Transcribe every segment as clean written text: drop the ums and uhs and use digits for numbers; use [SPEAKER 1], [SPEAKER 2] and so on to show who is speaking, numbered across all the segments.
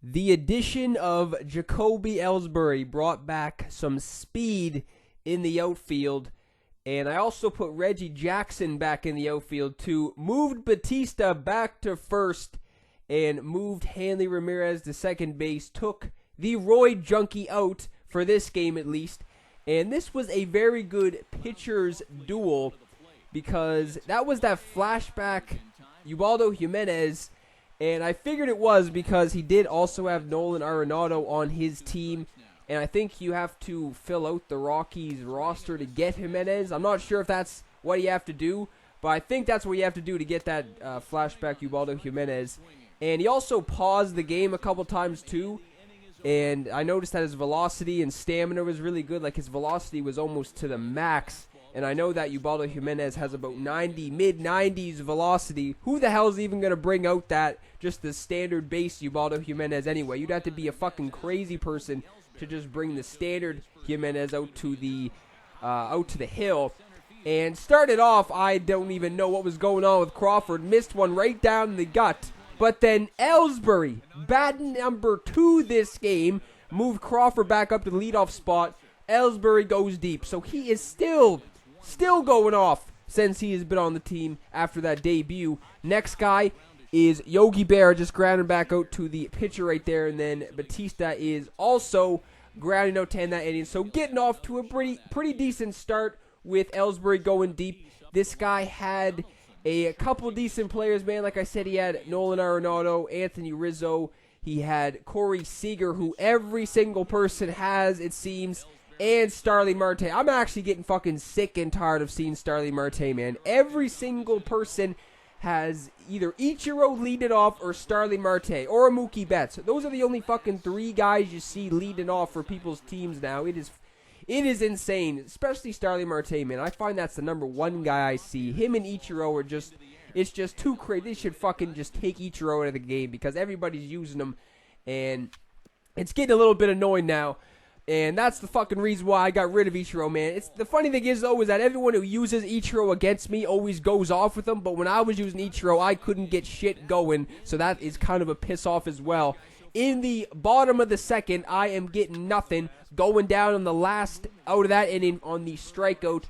[SPEAKER 1] The addition of Jacoby Ellsbury brought back some speed in the outfield, and I also put Reggie Jackson back in the outfield too. Moved Batista back to first and moved Hanley Ramirez to second base. Took the Roy Junkie out for this game at least. And this was a very good pitcher's duel because that was that flashback UBALDO Jimenez. And I figured it was because he did also have Nolan Arenado on his team. And I think you have to fill out the Rockies roster to get Jimenez. I'm not sure if that's what you have to do, but I think that's what you have to do to get that flashback UBALDO Jimenez. And he also paused the game a couple times too. And I noticed that his velocity and stamina was really good. Like his velocity was almost to the max. And I know that UBALDO Jimenez has about mid-90s velocity. Who the hell is even going to bring out that just the standard base UBALDO Jimenez anyway? You'd have to be a fucking crazy person to just bring the standard Jimenez out to the hill. And started off, I don't even know what was going on with Crawford. Missed one right down the gut. But then Ellsbury, bat number 2 this game, moved Crawford back up to the leadoff spot. Ellsbury goes deep. So he is still going off since he has been on the team after that debut. Next guy is Yogi Berra, just grounding back out to the pitcher right there. And then Batista is also grounding out to end that inning. So getting off to a pretty decent start with Ellsbury going deep. This guy had a couple decent players, man. Like I said, he had Nolan Arenado, Anthony Rizzo. He had Corey Seager, who every single person has, it seems, and Starling Marte. I'm actually getting fucking sick and tired of seeing Starling Marte, man. Every single person has either Ichiro leading off or Starling Marte or Mookie Betts. Those are the only fucking 3 guys you see leading off for people's teams now. It is insane, especially Starling Marte, man. I find that's the number 1 guy I see. Him and Ichiro are just, it's just too crazy. They should fucking just take Ichiro out of the game because everybody's using him, and it's getting a little bit annoying now. And that's the fucking reason why I got rid of Ichiro, man. The funny thing is, though, is that everyone who uses Ichiro against me always goes off with him. But when I was using Ichiro, I couldn't get shit going. So that is kind of a piss off as well. In the bottom of the second, I am getting nothing. Going down on the last out of that inning on the strikeout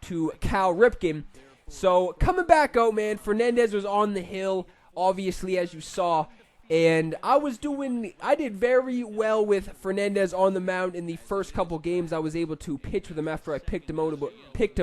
[SPEAKER 1] to Cal Ripken. So coming back out, man, Fernandez was on the hill, obviously, as you saw. And I did very well with Fernandez on the mound in the first couple games. I was able to pitch with him after I picked him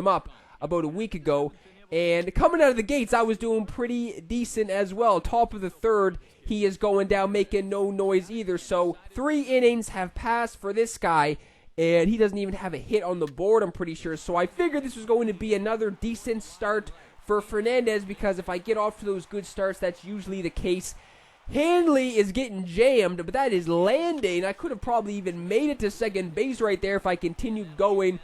[SPEAKER 1] up about a week ago. And coming out of the gates, I was doing pretty decent as well. Top of the third, he is going down, making no noise either. So 3 innings have passed for this guy, and he doesn't even have a hit on the board, I'm pretty sure. So I figured this was going to be another decent start for Fernandez, because if I get off to those good starts, that's usually the case. Hanley is getting jammed, but that is landing. I could have probably even made it to second base right there if I continued going.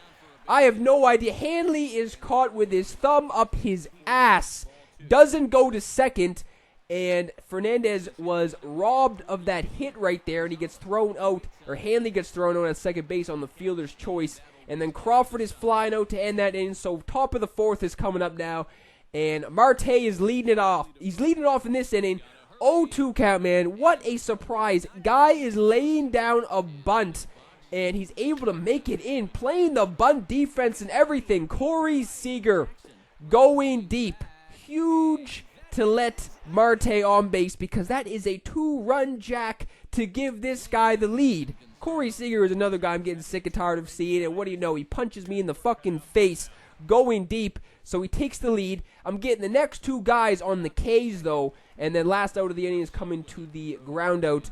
[SPEAKER 1] I have no idea. Hanley is caught with his thumb up his ass. Doesn't go to second. And Fernandez was robbed of that hit right there. And he gets thrown out. Or Hanley gets thrown out at second base on the fielder's choice. And then Crawford is flying out to end that inning. So top of the 4th is coming up now. And Marte is leading it off. He's leading it off in this inning. 0-2 count, man. What a surprise. Guy is laying down a bunt. And he's able to make it in, playing the bunt defense and everything. Corey Seager going deep. Huge to let Marte on base, because that is a 2-run jack to give this guy the lead. Corey Seager is another guy I'm getting sick and tired of seeing. And what do you know? He punches me in the fucking face going deep. So he takes the lead. I'm getting the next 2 guys on the K's, though. And then last out of the inning is coming to the ground out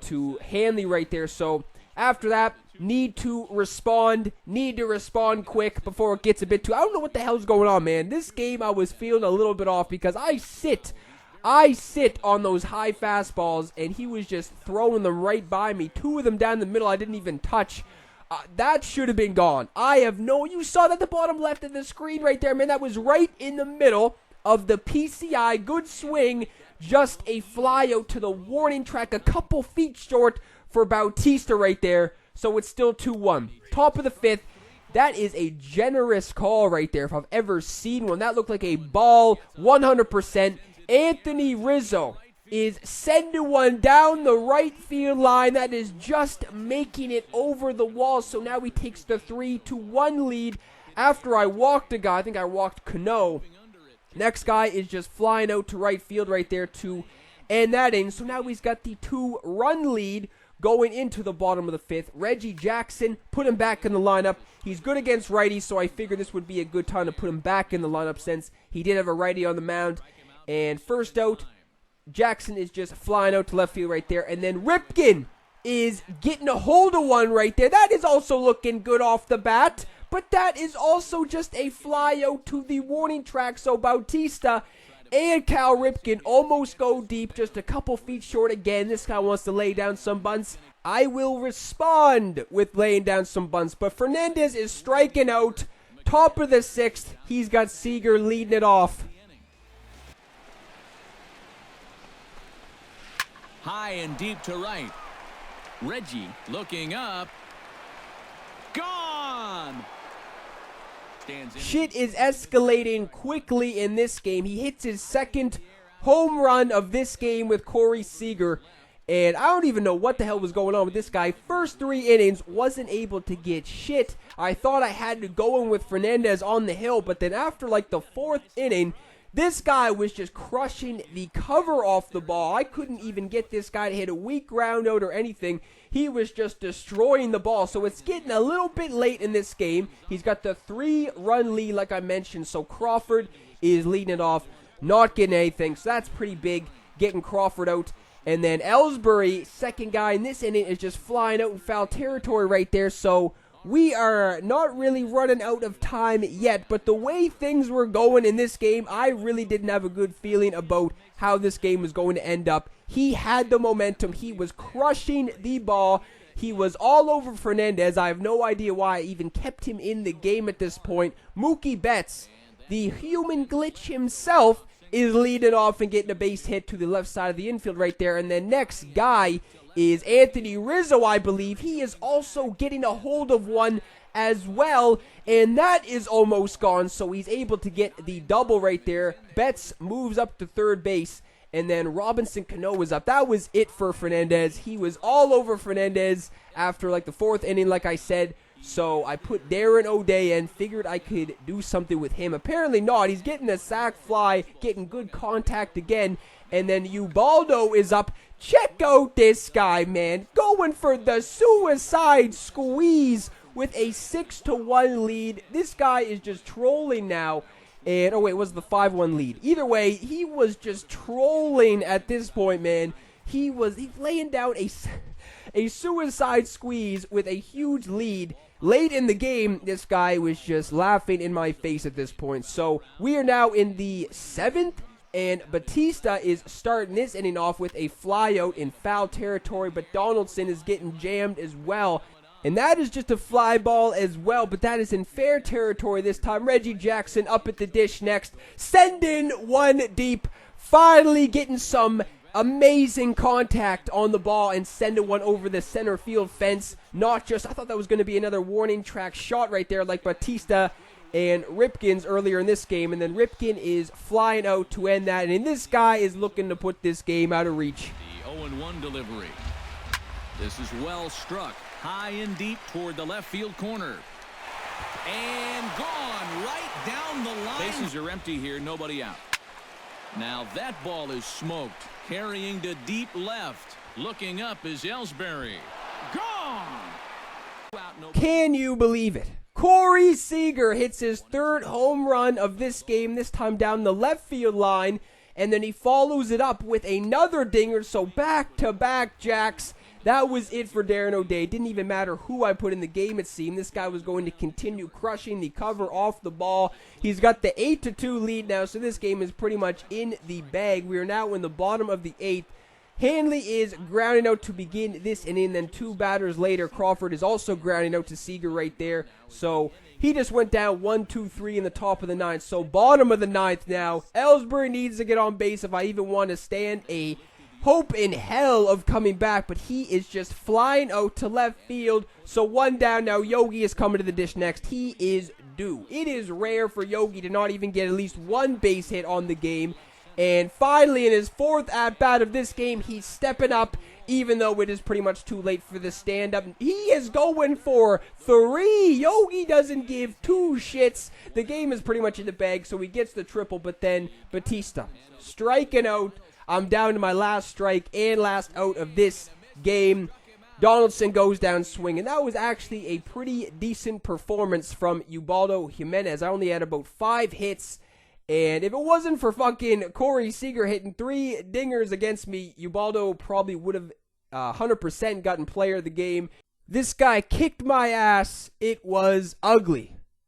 [SPEAKER 1] to Hanley right there. So after that, need to respond quick before it gets a bit too... I don't know what the hell's going on, man. This game I was feeling a little bit off because I sit on those high fastballs, and he was just throwing them right by me. 2 of them down the middle I didn't even touch. That should have been gone. You saw that at the bottom left of the screen right there, man. That was right in the middle of the PCI. Good swing. Just a fly out to the warning track, a couple feet short for Bautista right there. So it's still 2-1. Top of the 5th. That is a generous call right there if I've ever seen one. That looked like a ball, 100%. Anthony Rizzo is sending one down the right field line. That is just making it over the wall. So now he takes the 3-1 lead after I walked a guy. I think I walked Cano. Next guy is just flying out to right field right there to end that in. So now he's got the 2-run lead going into the bottom of the 5th. Reggie Jackson, put him back in the lineup. He's good against righties, so I figured this would be a good time to put him back in the lineup since he did have a righty on the mound. And first out, Jackson is just flying out to left field right there. And then Ripken is getting a hold of one right there. That is also looking good off the bat. But that is also just a fly out to the warning track. So Bautista and Cal Ripken almost go deep, just a couple feet short again. This guy wants to lay down some bunts. I will respond with laying down some bunts. But Fernandez is striking out. Top of the 6th. He's got Seager leading it off.
[SPEAKER 2] High and deep to right. Reggie looking up. Gone!
[SPEAKER 1] Shit is escalating quickly in this game. He hits his 2nd home run of this game with Corey Seager. And I don't even know what the hell was going on with this guy. First 3 innings, wasn't able to get shit. I thought I had to go in with Fernandez on the hill. But then after like the 4th inning, this guy was just crushing the cover off the ball. I couldn't even get this guy to hit a weak ground out or anything. He was just destroying the ball. So it's getting a little bit late in this game. He's got the 3-run lead like I mentioned. So Crawford is leading it off, not getting anything. So that's pretty big, getting Crawford out. And then Ellsbury, second guy in this inning, is just flying out in foul territory right there. So we are not really running out of time yet, but the way things were going in this game, I really didn't have a good feeling about how this game was going to end up. He had the momentum. He was crushing the ball. He was all over Fernandez. I have no idea why I even kept him in the game at this point. Mookie Betts, the human glitch himself, is leading off and getting a base hit to the left side of the infield right there. And then next guy is Anthony Rizzo, I believe. He is also getting a hold of one as well, and that is almost gone, so he's able to get the double right there. Betts moves up to third base, and then Robinson Cano is up. That was it for Fernandez. He was all over Fernandez after like the 4th inning, like I said. So I put Darren O'Day in, figured I could do something with him. Apparently not. He's getting a sac fly, getting good contact again. And then UBALDO is up. Check out this guy, man. Going for the suicide squeeze with a 6-1 lead. This guy is just trolling now. And, oh wait, it was the 5-1 lead. Either way, he was just trolling at this point, man. He's laying down a suicide squeeze with a huge lead. Late in the game, this guy was just laughing in my face at this point. So we are now in the 7th, and Batista is starting this inning off with a fly out in foul territory, but Donaldson is getting jammed as well. And that is just a fly ball as well, but that is in fair territory this time. Reggie Jackson up at the dish next, sending one deep, finally getting some amazing contact on the ball and sending one over the center field fence. Not just, I thought that was going to be another warning track shot right there like Batista and Ripken's earlier in this game. And then Ripken is flying out to end that. And this guy is looking to put this game out of reach.
[SPEAKER 2] The 0-1 delivery. This is well struck. High and deep toward the left field corner. And gone right down the line. Bases are empty here, nobody out. Now that ball is smoked. Carrying to deep left. Looking up is Ellsbury. Gone!
[SPEAKER 1] Can you believe it? Corey Seager hits his 3rd home run of this game, this time down the left field line, and then he follows it up with another dinger, so back-to-back jacks. That was it for Darren O'Day. It didn't even matter who I put in the game, it seemed. This guy was going to continue crushing the cover off the ball. He's got the 8-2 lead now, so this game is pretty much in the bag. We are now in the bottom of the 8th. Hanley is grounding out to begin this inning. Then 2 batters later, Crawford is also grounding out to Seager right there. So he just went down 1-2-3 in the top of the 9th. So bottom of the 9th now. Ellsbury needs to get on base if I even want to stand a hope in hell of coming back, but he is just flying out to left field. So 1 down now. Yogi is coming to the dish next. He is due. It is rare for Yogi to not even get at least 1 base hit on the game. And finally, in his 4th at-bat of this game, he's stepping up, even though it is pretty much too late for the stand-up. He is going for 3. Yogi doesn't give 2 shits. The game is pretty much in the bag, so he gets the triple, but then Batista striking out. I'm down to my last strike and last out of this game. Donaldson goes down swinging. That was actually a pretty decent performance from Ubaldo Jimenez. I only had about 5 hits. And if it wasn't for fucking Corey Seager hitting 3 dingers against me, Ubaldo probably would have 100% gotten player of the game. This guy kicked my ass. It was ugly.